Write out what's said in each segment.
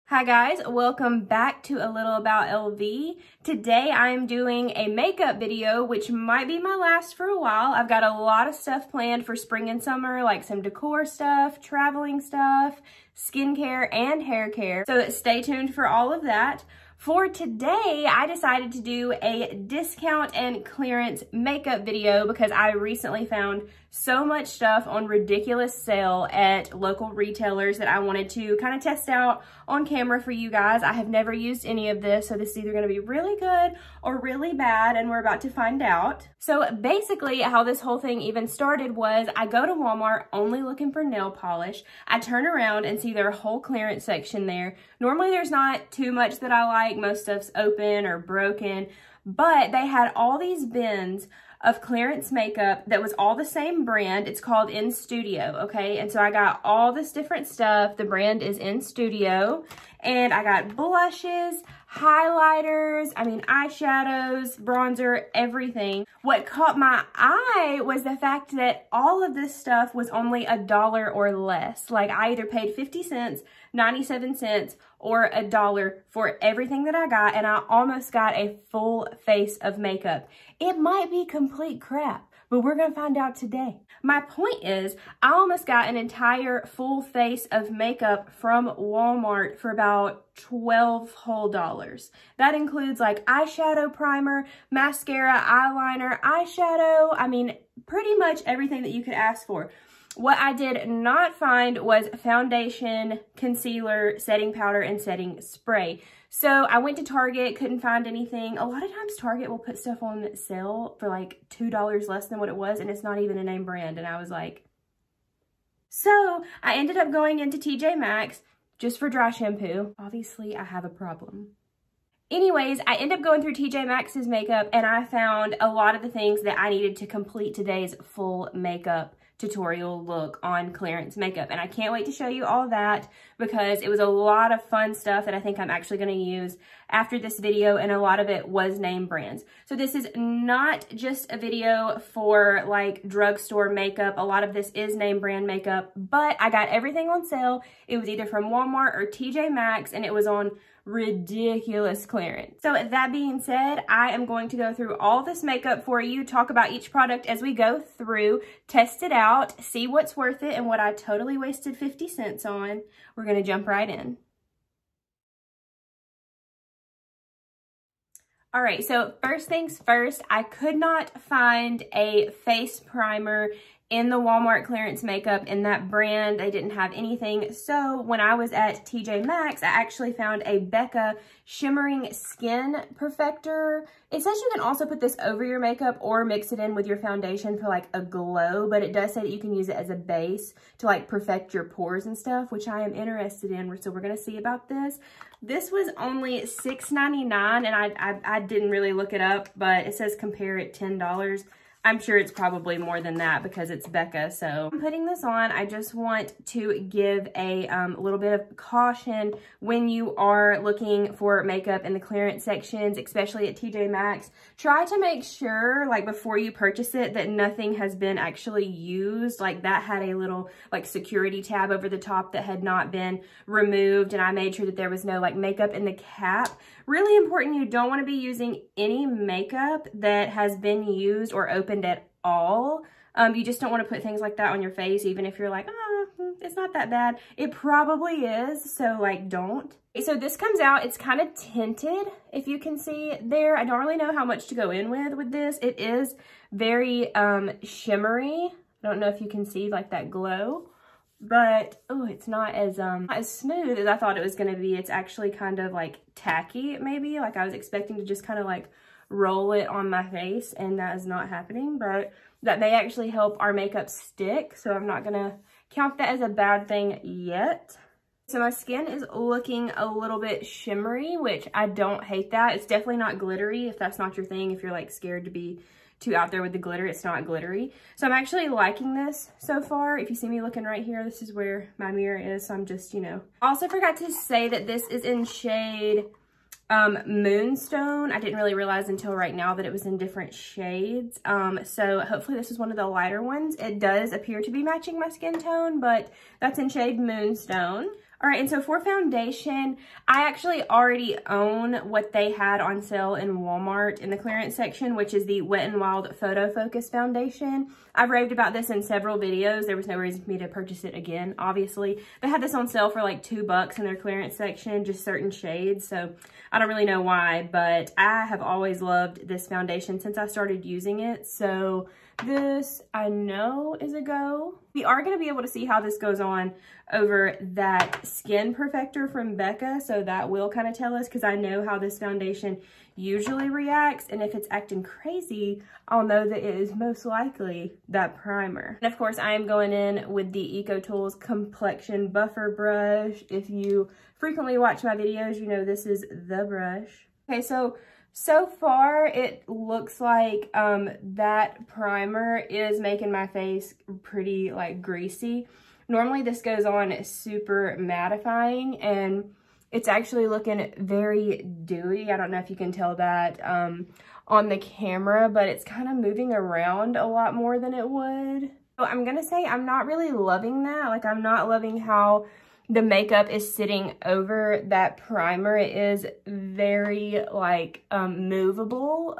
Hi guys, welcome back to A Little About LV. Today I am doing a makeup video, which might be my last for a while. I've got a lot of stuff planned for spring and summer, like some decor stuff, traveling stuff, skincare, and hair care. So stay tuned for all of that. For today, I decided to do a discount and clearance makeup video because I recently found so much stuff on ridiculous sale at local retailers that I wanted to kind of test out on camera for you guys. I have never used any of this, so this is either going to be really good or really bad, and we're about to find out. So basically, how this whole thing even started was I go to Walmart only looking for nail polish. I turn around and see their whole clearance section there. Normally, there's not too much that I like. Most stuff's open or broken, but they had all these bins of clearance makeup that was all the same brand. It's called In Studio, okay? And so I got all this different stuff. The brand is In Studio. And I got blushes, highlighters, eyeshadows, bronzer, everything. What caught my eye was the fact that all of this stuff was only $1 or less. Like, I either paid 50 cents, 97 cents, or $1 for everything that I got, and I almost got a full face of makeup. It might be complete crap, but we're gonna find out today. My point is, I almost got an entire full face of makeup from Walmart for about $12 whole. That includes like eyeshadow primer, mascara, eyeliner, eyeshadow. Pretty much everything that you could ask for. What I did not find was foundation, concealer, setting powder, and setting spray. So I went to Target, couldn't find anything. A lot of times Target will put stuff on sale for like $2 less than what it was, and it's not even a name brand. And I was like, so I ended up going into TJ Maxx just for dry shampoo. Obviously, I have a problem. Anyways, I ended up going through TJ Maxx's makeup, and I found a lot of the things that I needed to complete today's full makeup tutorial look on clearance makeup, and I can't wait to show you all that because it was a lot of fun stuff that I think I'm actually going to use after this video, and a lot of it was name brands. So this is not just a video for like drugstore makeup. A lot of this is name brand makeup, but I got everything on sale. It was either from Walmart or TJ Maxx, and it was on ridiculous clearance. So that being said, I am going to go through all this makeup for you, talk about each product as we go through, test it out, see what's worth it and what I totally wasted 50 cents on. We're going to jump right in. All right, so first things first, I could not find a face primer in the Walmart clearance makeup in that brand. They didn't have anything. So when I was at TJ Maxx, I actually found a Becca Shimmering Skin Perfector. It says you can also put this over your makeup or mix it in with your foundation for like a glow, but it does say that you can use it as a base to like perfect your pores and stuff, which I am interested in. So we're gonna see about this. This was only $6.99, and I didn't really look it up, but it says compare it $10. I'm sure it's probably more than that because it's Becca. So I'm putting this on. I just want to give a little bit of caution when you are looking for makeup in the clearance sections, especially at TJ Maxx. Try to make sure, like before you purchase it, that nothing has been actually used. Like that had a little like security tab over the top that had not been removed, and I made sure that there was no like makeup in the cap. Really important, you don't want to be using any makeup that has been used or opened at all. You just don't want to put things like that on your face, even if you're like, oh, it's not that bad. It probably is, so like don't. So this comes out, it's kind of tinted, if you can see there. I don't really know how much to go in with this. It is very shimmery. I don't know if you can see like that glow. But, oh, it's not as smooth as I thought it was going to be. It's actually kind of like tacky, maybe. Like I was expecting to just kind of like roll it on my face, and that is not happening. But that may actually help our makeup stick, so I'm not going to count that as a bad thing yet. So my skin is looking a little bit shimmery, which I don't hate that. It's definitely not glittery if that's not your thing. If you're like scared to be too out there with the glitter, it's not glittery. So I'm actually liking this so far. If you see me looking right here, this is where my mirror is. So I'm just, I also forgot to say that this is in shade Moonstone. I didn't really realize until right now that it was in different shades. So hopefully this is one of the lighter ones. It does appear to be matching my skin tone, but that's in shade Moonstone. All right, and so for foundation, I actually already own what they had on sale in Walmart in the clearance section, which is the Wet n Wild Photo Focus Foundation. I've raved about this in several videos. There was no reason for me to purchase it again, obviously. They had this on sale for like $2 in their clearance section, just certain shades, so I don't really know why, but I have always loved this foundation since I started using it, so this I know is a go. We are going to be able to see how this goes on over that Skin Perfector from Becca, so that will kind of tell us, because I know how this foundation usually reacts, and if it's acting crazy, I'll know that it is most likely that primer. And of course, I am going in with the EcoTools Complexion Buffer Brush. If you frequently watch my videos, you know this is the brush. Okay, so far it looks like that primer is making my face pretty like greasy. Normally this goes on super mattifying, and it's actually looking very dewy. I don't know if you can tell that on the camera, but it's kind of moving around a lot more than it would. So I'm gonna say I'm not really loving that. Like, I'm not loving how the makeup is sitting over that primer. It is very like movable,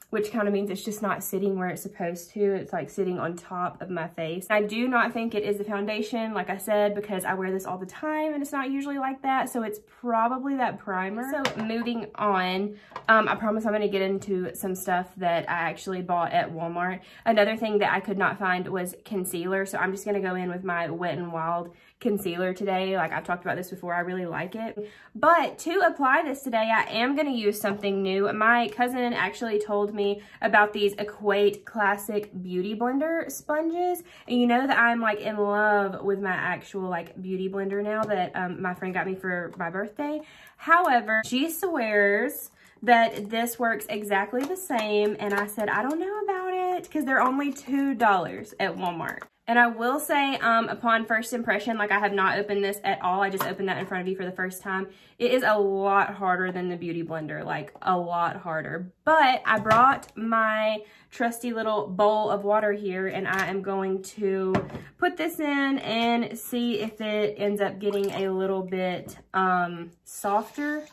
which kind of means it's just not sitting where it's supposed to. It's like sitting on top of my face. I do not think it is the foundation, like I said, because I wear this all the time and it's not usually like that. So it's probably that primer. So moving on, I promise I'm gonna get into some stuff that I actually bought at Walmart. Another thing that I could not find was concealer. So I'm just gonna go in with my Wet n Wild concealer today. Like, I've talked about this before, I really like it. But to apply this today, I am going to use something new. My cousin actually told me about these Equate Classic Beauty Blender sponges. And you know that I'm like in love with my actual like beauty blender now that my friend got me for my birthday. However, she swears that this works exactly the same, and I said, I don't know about it, because they're only $2 at Walmart. And I will say, upon first impression, like, I have not opened this at all. I just opened that in front of you for the first time. It is a lot harder than the Beauty Blender, like a lot harder. But I brought my trusty little bowl of water here, and I am going to put this in and see if it ends up getting a little bit softer.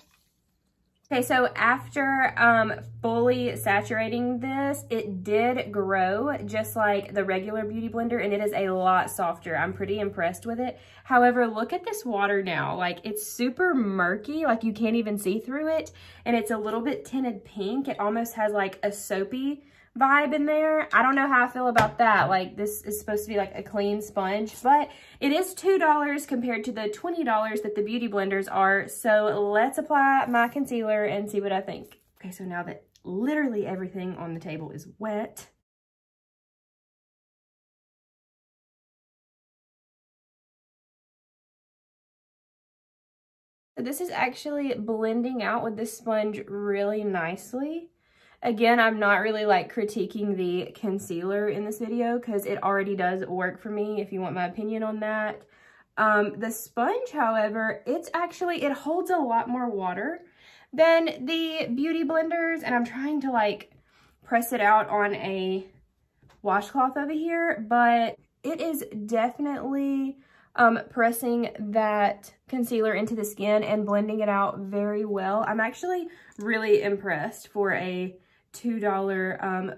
Okay, so after fully saturating this, it did grow just like the regular Beauty Blender, and it is a lot softer. I'm pretty impressed with it. However, look at this water now. Like, it's super murky, like you can't even see through it, and it's a little bit tinted pink. It almost has like a soapy vibe in there. I don't know how I feel about that. Like, this is supposed to be like a clean sponge, but it is $2 compared to the $20 that the Beauty Blenders are. So let's apply my concealer and see what I think. Okay, so now that literally everything on the table is wet, this is actually blending out with this sponge really nicely. Again, I'm not really like critiquing the concealer in this video because it already does work for me, if you want my opinion on that. The sponge, however, it holds a lot more water than the Beauty Blenders, and I'm trying to like press it out on a washcloth over here, but it is definitely pressing that concealer into the skin and blending it out very well. I'm actually really impressed for a $2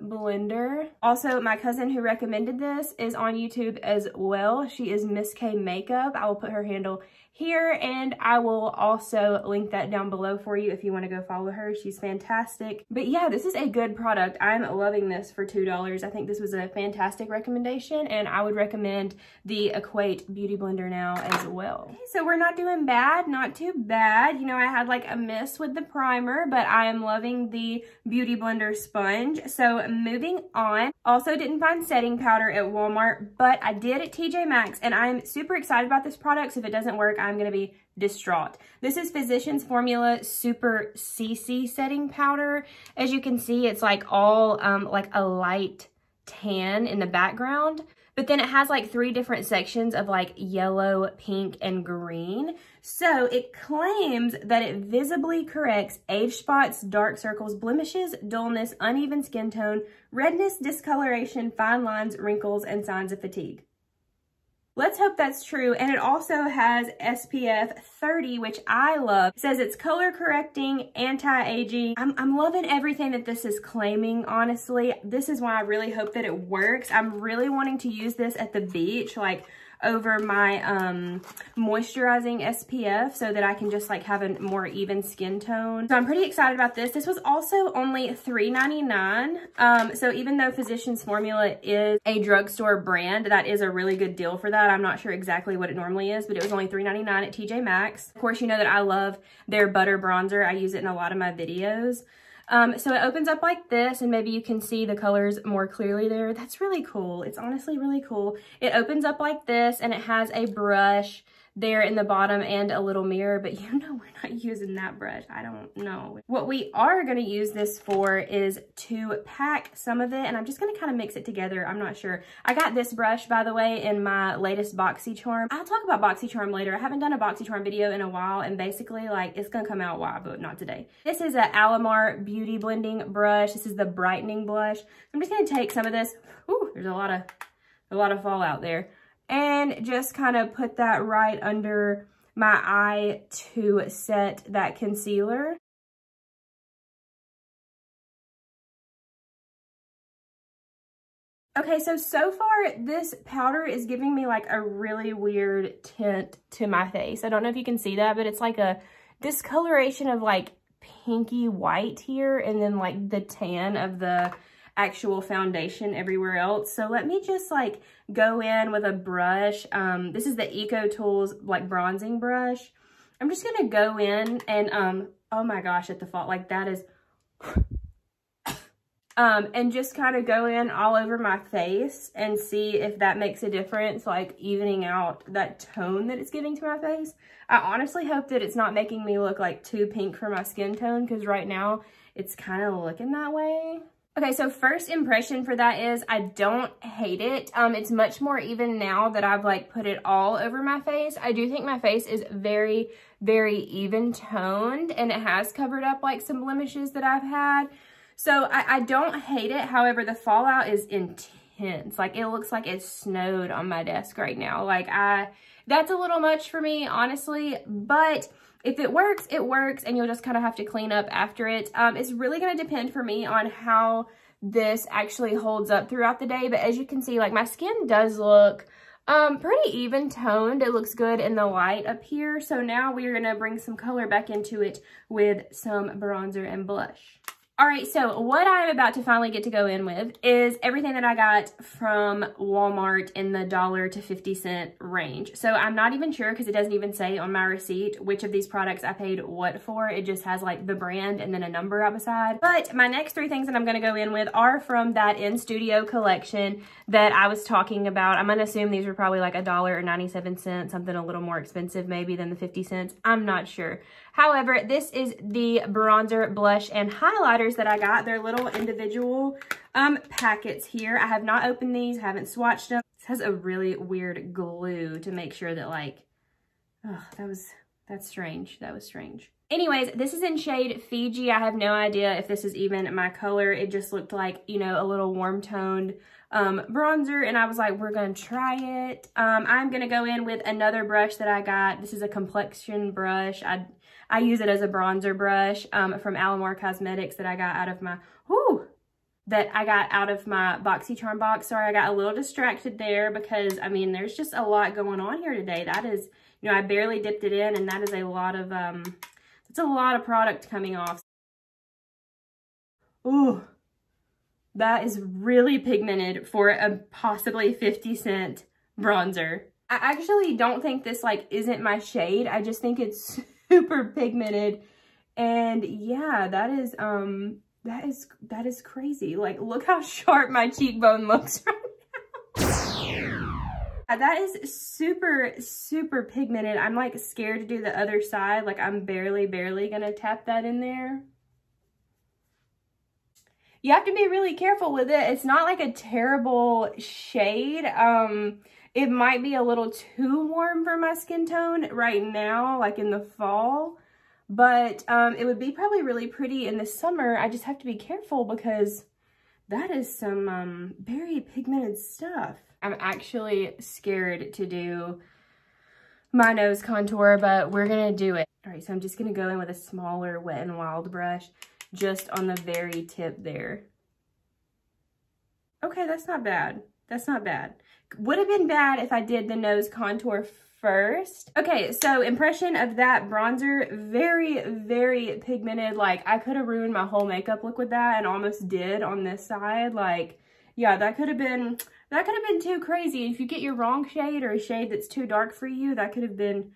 blender. Also, my cousin who recommended this is on YouTube as well. She is Miss K Makeup. I will put her handle here, and I will also link that down below for you if you want to go follow her. She's fantastic. But yeah, this is a good product. I'm loving this for $2. I think this was a fantastic recommendation, and I would recommend the Equate Beauty Blender now as well. Okay, so we're not doing bad, not too bad. You know, I had like a miss with the primer, but I am loving the Beauty Blender sponge. So moving on, also didn't find setting powder at Walmart, but I did at TJ Maxx, and I'm super excited about this product. So if it doesn't work, I'm gonna be distraught. This is Physicians Formula Super CC setting powder. As you can see, it's like all like a light tan in the background, but then it has like 3 different sections of like yellow, pink, and green. So it claims that it visibly corrects age spots, dark circles, blemishes, dullness, uneven skin tone, redness, discoloration, fine lines, wrinkles, and signs of fatigue. Let's hope that's true. And it also has SPF 30, which I love. It says it's color correcting, anti-aging. I'm loving everything that this is claiming, honestly. This is why I really hope that it works. I'm really wanting to use this at the beach, like over my moisturizing SPF, so that I can just like have a more even skin tone. So I'm pretty excited about this. This was also only $3.99. So even though Physicians Formula is a drugstore brand, that is a really good deal for that. I'm not sure exactly what it normally is, but it was only $3.99 at TJ Maxx. Of course, you know that I love their butter bronzer. I use it in a lot of my videos. So it opens up like this, and maybe you can see the colors more clearly there. That's really cool. It's honestly really cool. It opens up like this, and it has a brush there in the bottom and a little mirror, but you know we're not using that brush. I don't know. What we are going to use this for is to pack some of it, and I'm just going to kind of mix it together. I'm not sure. I got this brush, by the way, in my latest BoxyCharm. I'll talk about BoxyCharm later. I haven't done a BoxyCharm video in a while, and basically, like, it's going to come out why, but not today. This is a Alamar Beauty Blending brush. This is the brightening blush. I'm just going to take some of this. Ooh, there's a lot of fallout there. And just kind of put that right under my eye to set that concealer. Okay, so far this powder is giving me like a really weird tint to my face. I don't know if you can see that, but it's like a discoloration of like pinky white here, and then like the tan of the actual foundation everywhere else. So let me just like go in with a brush. This is the Eco Tools like bronzing brush. I'm just gonna go in and oh my gosh, at the fault, like that is and just kind of go in all over my face and see if that makes a difference, like evening out that tone that it's giving to my face. I honestly hope that it's not making me look like too pink for my skin tone, because right now it's kind of looking that way. Okay, so first impression for that is I don't hate it. It's much more even now that I've like put it all over my face. I do think my face is very, very even toned, and it has covered up like some blemishes that I've had. So I don't hate it. However, the fallout is intense. Like it looks like it snowed on my desk right now. Like that's a little much for me, honestly, but if it works, and you'll just kind of have to clean up after it. It's really going to depend for me on how this actually holds up throughout the day. But as you can see, like my skin does look pretty even toned. It looks good in the light up here. So now we're going to bring some color back into it with some bronzer and blush. All right, so what I'm about to finally get to go in with is everything that I got from Walmart in the $1 to 50-cent range. So I'm not even sure, because it doesn't even say on my receipt which of these products I paid what for. It just has like the brand and then a number out beside. But my next three things that I'm going to go in with are from that In Studio collection that I was talking about. I'm going to assume these were probably like $1 or 97 cents, something a little more expensive maybe than the 50 cents. I'm not sure. However, this is the bronzer, blush, and highlighters that I got. They're little individual packets here. I have not opened these, haven't swatched them. This has a really weird glue to make sure that like, oh, that's strange. That was strange. Anyways, this is in shade Fiji. I have no idea if this is even my color. It just looked like, you know, a little warm toned bronzer, and I was like, we're gonna try it. I'm gonna go in with another brush that I got. This is a complexion brush. I use it as a bronzer brush from Alamar Cosmetics that I got out of my, BoxyCharm box. Sorry, I got a little distracted there because, I mean, there's just a lot going on here today. That is, you know, I barely dipped it in, and that is a lot of, it's a lot of product coming off. Ooh, that is really pigmented for a possibly 50-cent bronzer. I actually don't think this, like, isn't my shade. I just think it's super pigmented, and yeah, that is crazy. Like, look how sharp my cheekbone looks right now. That is super, super pigmented. I'm like scared to do the other side. Like I'm barely gonna tap that in there. You have to be really careful with it. It's not like a terrible shade. It might be a little too warm for my skin tone right now, like in the fall, but it would be probably really pretty in the summer. I just have to be careful because that is some very pigmented stuff. I'm actually scared to do my nose contour, but we're gonna do it. All right, so I'm just gonna go in with a smaller Wet n Wild brush just on the very tip there. Okay, that's not bad. That's not bad. Would have been bad if I did the nose contour first. Okay, so impression of that bronzer, very, very pigmented. Like, I could have ruined my whole makeup look with that and almost did on this side. Like, yeah, that could have been too crazy. If you get your wrong shade or a shade that's too dark for you, that could have been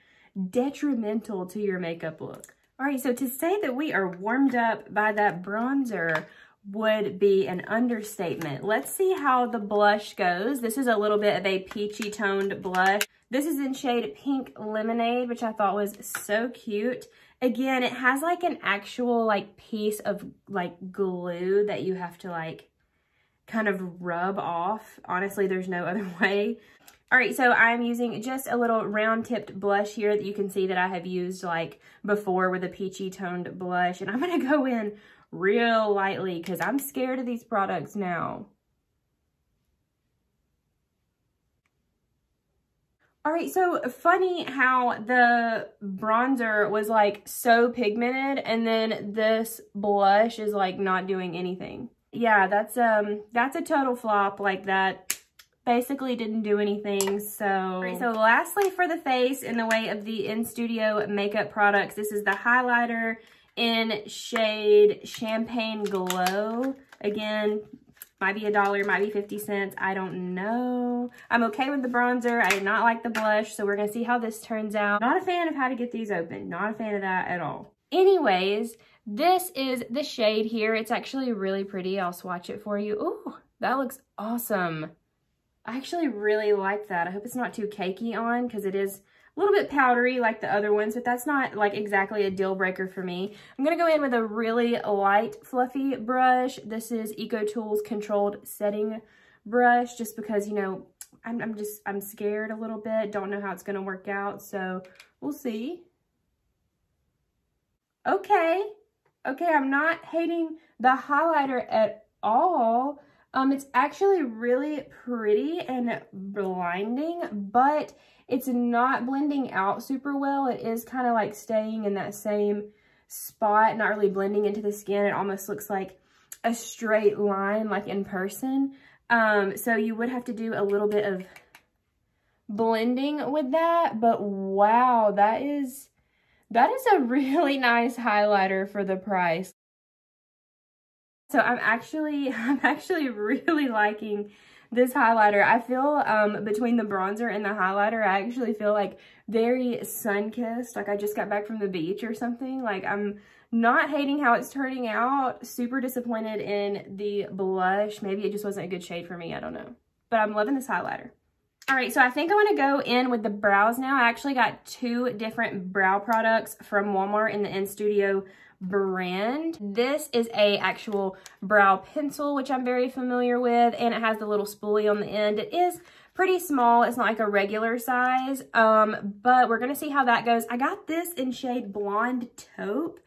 detrimental to your makeup look. All right, so to say that we are warmed up by that bronzer would be an understatement. Let's see how the blush goes. This is a little bit of a peachy toned blush. This is in shade Pink Lemonade, which I thought was so cute. Again, it has like an actual like piece of like glue that you have to like kind of rub off. Honestly, there's no other way. All right, so I'm using just a little round tipped blush here that you can see that I have used like before with a peachy toned blush. And I'm gonna go in real lightly because I'm scared of these products now. All right, so funny how the bronzer was like so pigmented and then this blush is like not doing anything. Yeah, that's a total flop. Like, that basically didn't do anything. So, all right, so lastly for the face in the way of the In Studio makeup products, this is the highlighter in shade Champagne Glow. Again, might be $1, might be 50 cents. I don't know. I'm okay with the bronzer. I did not like the blush, so we're gonna see how this turns out. Not a fan of how to get these open. Not a fan of that at all. Anyways, this is the shade here. It's actually really pretty. I'll swatch it for you. Ooh, that looks awesome. I actually really like that. I hope it's not too cakey on because it is a little bit powdery like the other ones, but that's not like exactly a deal breaker for me. I'm gonna go in with a really light fluffy brush. This is EcoTools Controlled Setting Brush, just because, you know, I'm scared a little bit. Don't know how it's gonna work out, so we'll see. Okay, I'm not hating the highlighter at all. It's actually really pretty and blinding, but it's not blending out super well. It is kind of like staying in that same spot, not really blending into the skin. It almost looks like a straight line, like in person. So you would have to do a little bit of blending with that, but wow, that is a really nice highlighter for the price. So I'm actually really liking this highlighter. I feel between the bronzer and the highlighter, I actually feel like very sun-kissed, like I just got back from the beach or something. Like, I'm not hating how it's turning out. Super disappointed in the blush. Maybe it just wasn't a good shade for me, I don't know. But I'm loving this highlighter. All right, so I think I want to go in with the brows now. I actually got 2 different brow products from Walmart in the In Studio brand. This is a actual brow pencil, which I'm very familiar with, and it has the little spoolie on the end. It is pretty small. It's not like a regular size, but we're gonna see how that goes. I got this in shade Blonde Taupe,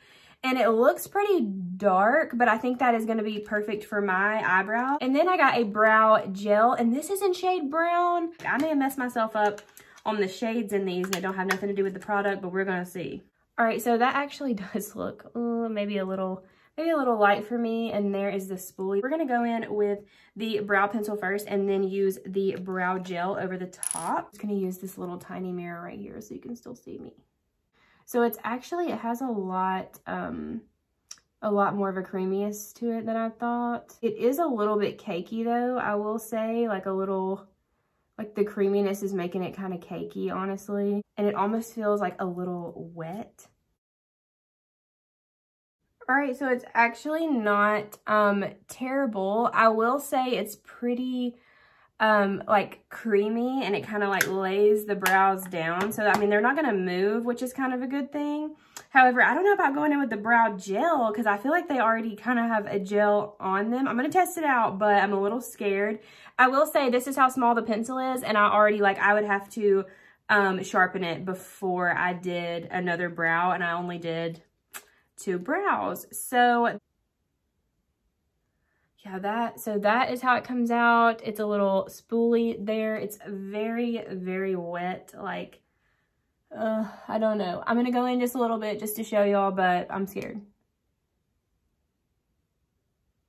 and it looks pretty dark, but I think that is gonna be perfect for my eyebrow. And then I got a brow gel, and this is in shade Brown. I may have messed myself up on the shades in these, and it don't have nothing to do with the product, but we're gonna see. All right, so that actually does look maybe a little light for me, and there is the spoolie. We're gonna go in with the brow pencil first and then use the brow gel over the top. I'm just gonna use this little tiny mirror right here so you can still see me. So it has a lot more of a creaminess to it than I thought. It is a little bit cakey though, I will say, like the creaminess is making it kind of cakey, honestly. And it almost feels like a little wet. All right, so it's actually not terrible. I will say it's pretty like creamy, and it kind of like lays the brows down. So, I mean, they're not gonna move, which is kind of a good thing. However, I don't know about going in with the brow gel because I feel like they already kind of have a gel on them. I'm gonna test it out, but I'm a little scared. I will say this is how small the pencil is, and I would have to sharpen it before I did another brow, and I only did 2 brows. So yeah, so that is how it comes out. It's a little spoolie there. It's very, very wet. Like, I don't know. I'm going to go in just a little bit just to show y'all, but I'm scared.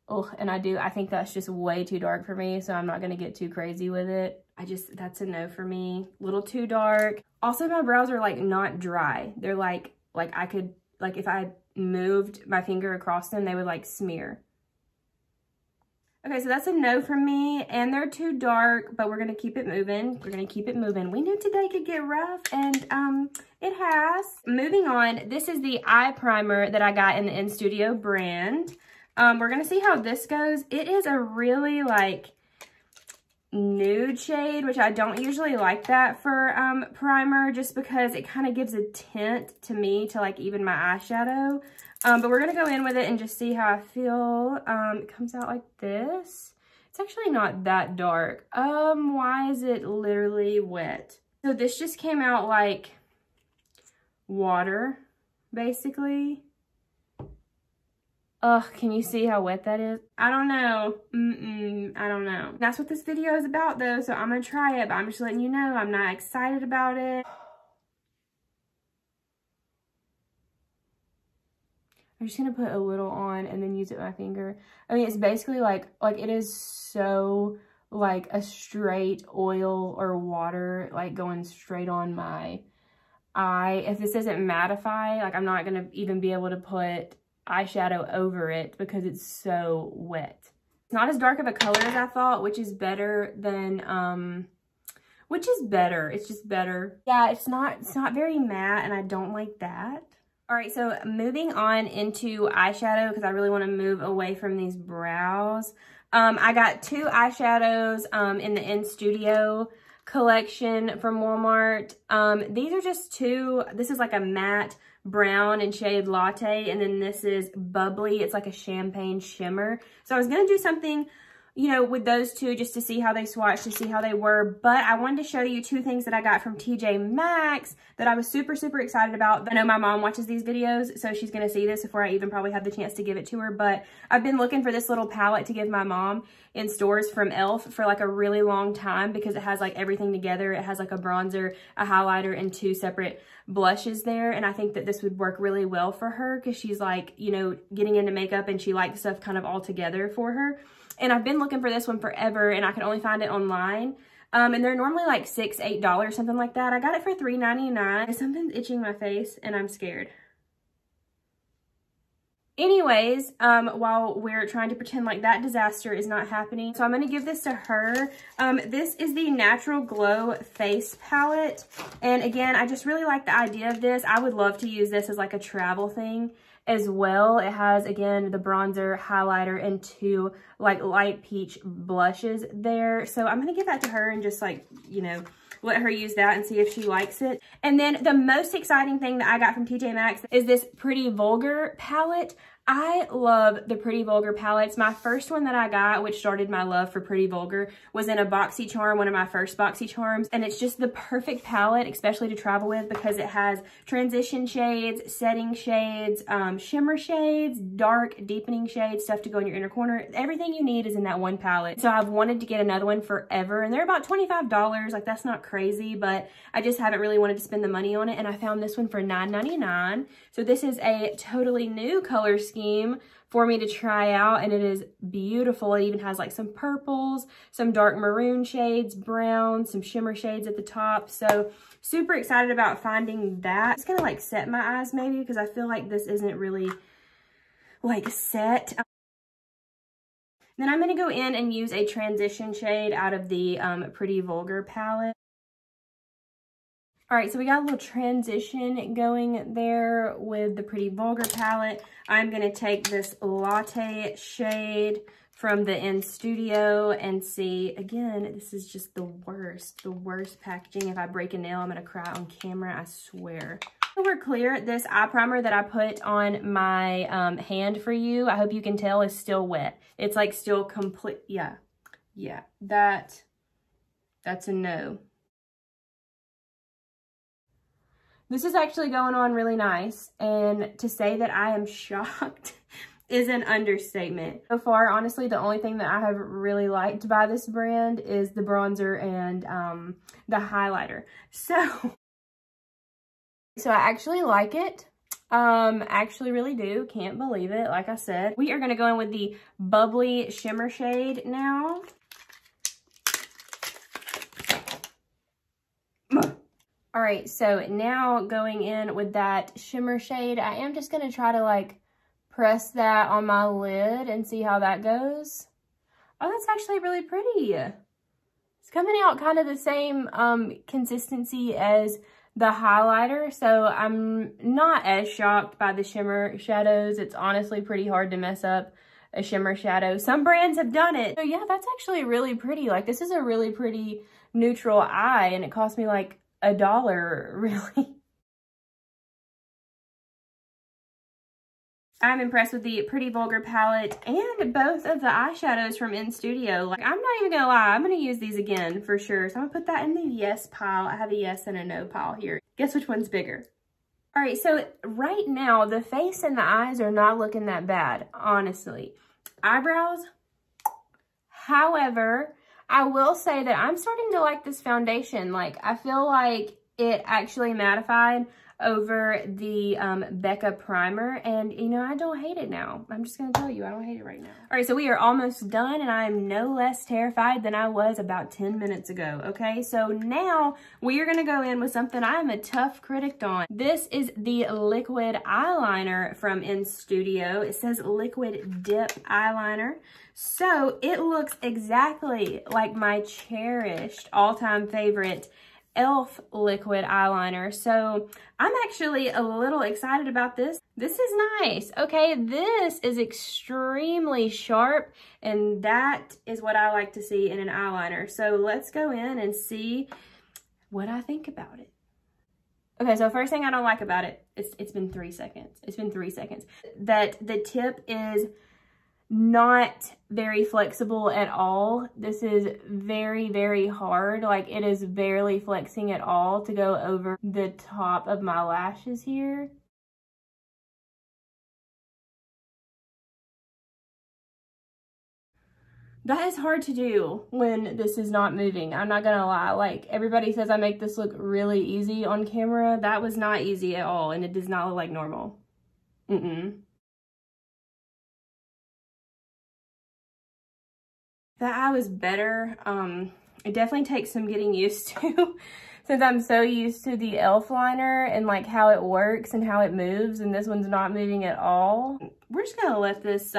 Oh, and I think that's just way too dark for me, so I'm not going to get too crazy with it. That's a no for me. A little too dark. Also, my brows are like not dry. They're like I could, like if I moved my finger across them, they would like smear. Okay, so that's a no from me, and they're too dark, but we're gonna keep it moving. We're gonna keep it moving. We knew today could get rough, and it has. Moving on, this is the eye primer that I got in the In Studio brand. We're gonna see how this goes. It is a really like nude shade, which I don't usually like that for primer, just because it kind of gives a tint to me to like even my eyeshadow. But we're gonna go in with it and just see how I feel. It comes out like this. It's actually not that dark. Why is it literally wet? So this just came out like water, basically. Ugh, can you see how wet that is? I don't know. I don't know. That's what this video is about though, so I'm gonna try it, but I'm just letting you know I'm not excited about it. I'm just gonna put a little on and then use it with my finger. I mean, it's basically like it is so like a straight oil or water, like going straight on my eye. If this doesn't mattify, like I'm not gonna even be able to put eyeshadow over it because it's so wet. It's not as dark of a color as I thought, which is better than, it's just better. Yeah, it's not very matte, and I don't like that. All right, so moving on into eyeshadow because I really want to move away from these brows. I got two eyeshadows in the In Studio collection from Walmart. These are just two. This is like a matte brown and shade latte, and then this is bubbly. It's like a champagne shimmer. So I was gonna do something, you know, with those two just to see how they swatched, to see how they were, but I wanted to show you two things that I got from Maxx that I was super, super excited about. I know my mom watches these videos, so she's gonna see this before I even probably have the chance to give it to her, but I've been looking for this little palette to give my mom in stores from e.l.f. for like a really long time because it has like everything together. It has like a bronzer, a highlighter, and two separate blushes there, and I think that this would work really well for her because she's like, you know, getting into makeup and she likes stuff kind of all together for her. And I've been looking for this one forever, and I can only find it online. And they're normally like $6, $8, something like that. I got it for $3.99. Something's itching my face, and I'm scared. Anyways, while we're trying to pretend like that disaster is not happening, so I'm going to give this to her. This is the Natural Glow Face Palette. And again, I just really like the idea of this. I would love to use this as like a travel thing as well. It has, again, the bronzer, highlighter, and two like light peach blushes there. So I'm going to give that to her and just like, you know, let her use that and see if she likes it. And then the most exciting thing that I got from Maxx is this Pretty Vulgar palette. I love the Pretty Vulgar palettes. My first one that I got, which started my love for Pretty Vulgar, was in a BoxyCharm, one of my first BoxyCharms. And it's just the perfect palette, especially to travel with, because it has transition shades, setting shades, shimmer shades, dark deepening shades, stuff to go in your inner corner. Everything you need is in that one palette. So I've wanted to get another one forever, and they're about $25. Like, that's not crazy, but I just haven't really wanted to spend the money on it. And I found this one for $9.99. So this is a totally new color scheme for me to try out, and it is beautiful. It even has like some purples, some dark maroon shades, brown, some shimmer shades at the top. So super excited about finding that. It's gonna like set my eyes maybe because I feel like this isn't really like set. Then I'm gonna go in and use a transition shade out of the Pretty Vulgar palette. All right, so we got a little transition going there with the Pretty Vulgar palette. I'm going to take this latte shade from the In Studio and see, again, this is just the worst packaging. If I break a nail, I'm going to cry on camera, I swear. So we're clear. This eye primer that I put on my hand for you, I hope you can tell, is still wet. It's like still complete. Yeah, that's a no. This is actually going on really nice, and to say that I am shocked is an understatement. So far, honestly, the only thing that I have really liked by this brand is the bronzer and the highlighter. So I actually like it. Actually really do. Can't believe it. Like I said, we are going to go in with the Bubbly Shimmer shade now. All right, so now going in with that shimmer shade, I am just going to try to like press that on my lid and see how that goes. Oh, that's actually really pretty. It's coming out kind of the same consistency as the highlighter, so I'm not as shocked by the shimmer shadows. It's honestly pretty hard to mess up a shimmer shadow. Some brands have done it. So yeah, that's actually really pretty. Like, this is a really pretty neutral eye, and it cost me like $1, really. I'm impressed with the Pretty Vulgar palette and both of the eyeshadows from In Studio. Like, I'm not even gonna lie, I'm gonna use these again for sure. So I'm gonna put that in the yes pile. I have a yes and a no pile here. Guess which one's bigger? All right, so right now, the face and the eyes are not looking that bad, honestly. Eyebrows, however, I will say that I'm starting to like this foundation. Like, I feel like it actually mattified over the Becca primer, and you know, I don't hate it now. I'm just gonna tell you, I don't hate it right now. All right, so we are almost done, and I am no less terrified than I was about 10 minutes ago. Okay, so now we are gonna go in with something I am a tough critic on. This is the liquid eyeliner from In Studio. It says liquid dip eyeliner. So it looks exactly like my cherished all-time favorite e.l.f. liquid eyeliner. So I'm actually a little excited about this. This is nice. Okay, this is extremely sharp, and that is what I like to see in an eyeliner. So let's go in and see what I think about it. Okay, so first thing I don't like about it, it's been 3 seconds. It's been 3 seconds. That the tip is not very flexible at all. This is very, very hard. Like, it is barely flexing at all to go over the top of my lashes here. That is hard to do when this is not moving. I'm not gonna lie. Like, everybody says I make this look really easy on camera. That was not easy at all, and it does not look like normal. That eye was better. It definitely takes some getting used to since I'm so used to the e.l.f. liner and like how it works and how it moves, and this one's not moving at all. We're just gonna let this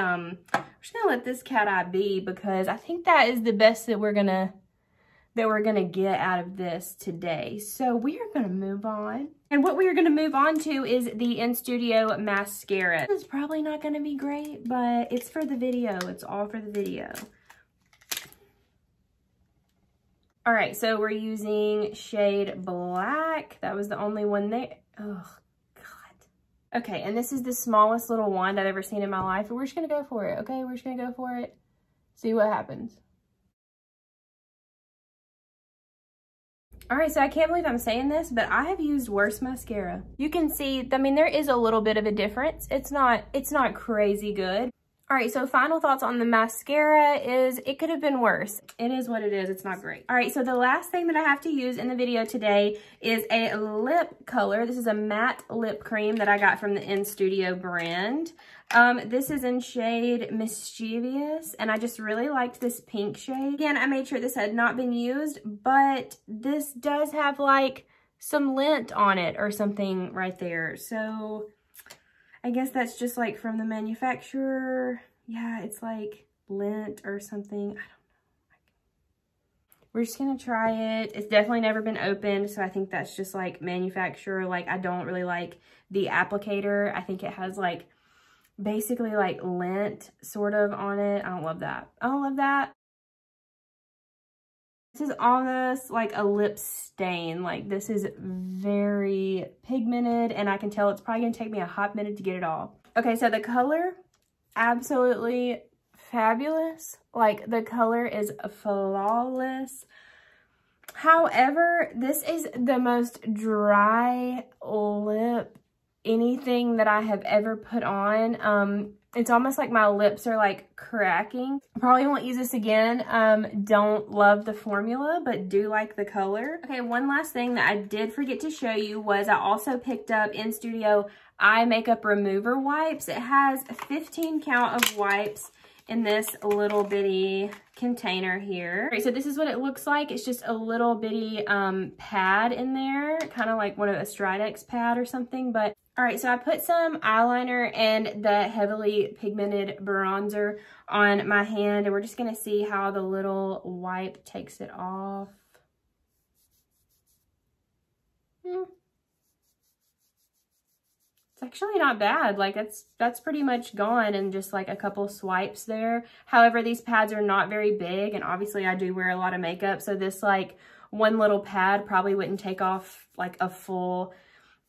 cat eye be, because I think that is the best that we're gonna get out of this today. So we are gonna move on. And what we are gonna move on to is the In Studio mascara. This is probably not gonna be great, but it's for the video. It's all for the video. All right, so we're using shade Black. That was the only one there. Oh, God. Okay, and this is the smallest little wand I've ever seen in my life. We're just gonna go for it, okay? We're just gonna go for it. See what happens. All right, so I can't believe I'm saying this, but I have used worse mascara. You can see, I mean, there is a little bit of a difference. It's not crazy good. All right, so final thoughts on the mascara is it could have been worse. It is what it is. It's not great. All right, so the last thing that I have to use in the video today is a lip color. This is a matte lip cream that I got from the In Studio brand. This is in shade Mischievous, and I just really liked this pink shade. Again, I made sure this had not been used, but this does have like some lint on it or something right there. So I guess that's just like from the manufacturer. Yeah, it's like lint or something. I don't know. We're just gonna try it. It's definitely never been opened, so I think that's just like manufacturer. Like, I don't really like the applicator. I think it has like basically like lint sort of on it. I don't love that. I don't love that. This is almost like a lip stain. Like, this is very pigmented, and I can tell it's probably gonna take me a hot minute to get it all. Okay, so the color, absolutely fabulous. Like, the color is flawless. However, this is the most dry lip anything that I have ever put on. It's almost like my lips are like cracking. Probably won't use this again. Don't love the formula, but do like the color. Okay, one last thing that I did forget to show you was I also picked up in Studio eye makeup remover wipes. It has a 15 count of wipes in this little bitty container here. Okay, so this is what it looks like. It's just a little bitty pad in there, kind of like one of a Stridex pad or something. But all right, so I put some eyeliner and the heavily pigmented bronzer on my hand, and we're just gonna see how the little wipe takes it off. It's actually not bad. Like that's pretty much gone in just like a couple swipes there. However, these pads are not very big, and obviously I do wear a lot of makeup, so this like one little pad probably wouldn't take off like a full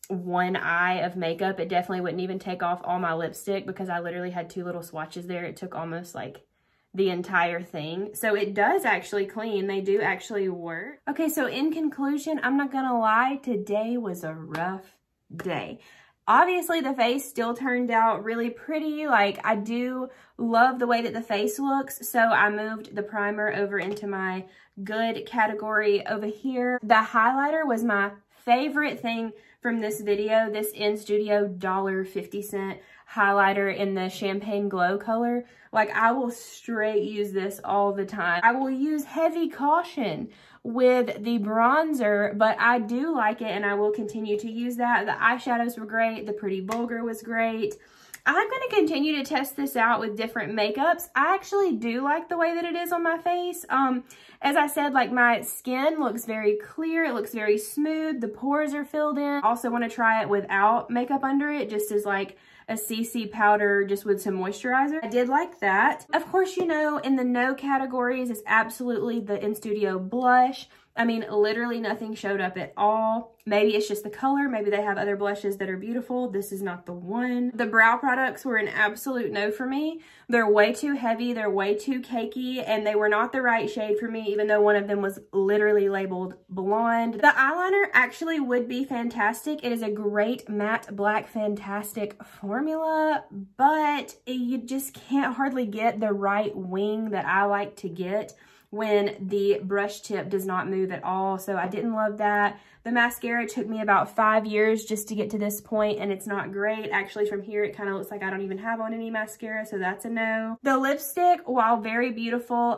one eye of makeup. It definitely wouldn't even take off all my lipstick because I literally had two little swatches there. It took almost like the entire thing. So it does actually clean. They do actually work. Okay, so in conclusion, I'm not gonna lie, today was a rough day. Obviously, the face still turned out really pretty. Like, I do love the way that the face looks, so I moved the primer over into my good category over here. The highlighter was my favorite thing from this video, this In Studio $1.50 highlighter in the Champagne Glow color. Like, I will straight use this all the time. I will use heavy caution with the bronzer, but I do like it and I will continue to use that. The eyeshadows were great. The Pretty Vulgar was great. I'm going to continue to test this out with different makeups. I actually do like the way that it is on my face. As I said, like my skin looks very clear. It looks very smooth. The pores are filled in. I also want to try it without makeup under it, just as like a CC powder just with some moisturizer. I did like that. Of course, you know, in the no categories is absolutely the In Studio blush. I mean, literally nothing showed up at all. Maybe it's just the color. Maybe they have other blushes that are beautiful. This is not the one. The brow products were an absolute no for me. They're way too heavy. They're way too cakey, and they were not the right shade for me, even though one of them was literally labeled blonde. The eyeliner actually would be fantastic. It is a great matte black fantastic formula, but you just can't hardly get the right wing that I like to get when the brush tip does not move at all. So I didn't love that. The mascara took me about 5 years just to get to this point, and it's not great. Actually, from here, it kind of looks like I don't even have on any mascara, so that's a no. The lipstick, while very beautiful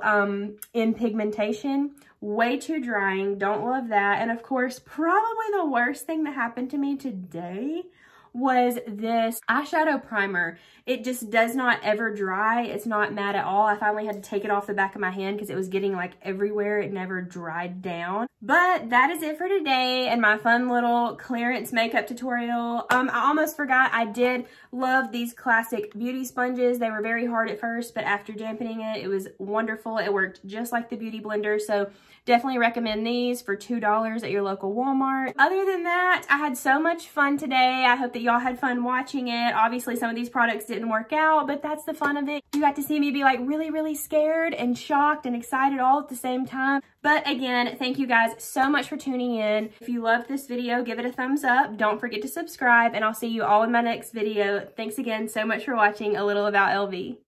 in pigmentation, way too drying. Don't love that. And of course, probably the worst thing that happened to me today was this eyeshadow primer. It just does not ever dry. It's not matte at all. I finally had to take it off the back of my hand because it was getting like everywhere. It never dried down. But that is it for today and my fun little clearance makeup tutorial. I almost forgot, I did love these classic beauty sponges. They were very hard at first, but after dampening it, it was wonderful. It worked just like the Beauty Blender. So definitely recommend these for $2 at your local Walmart. Other than that, I had so much fun today. I hope that y'all had fun watching it. Obviously, some of these products didn't work out, but that's the fun of it. You got to see me be like really, really scared and shocked and excited all at the same time. But again, thank you guys so much for tuning in. If you loved this video, give it a thumbs up. Don't forget to subscribe, and I'll see you all in my next video. Thanks again so much for watching A Little About LV.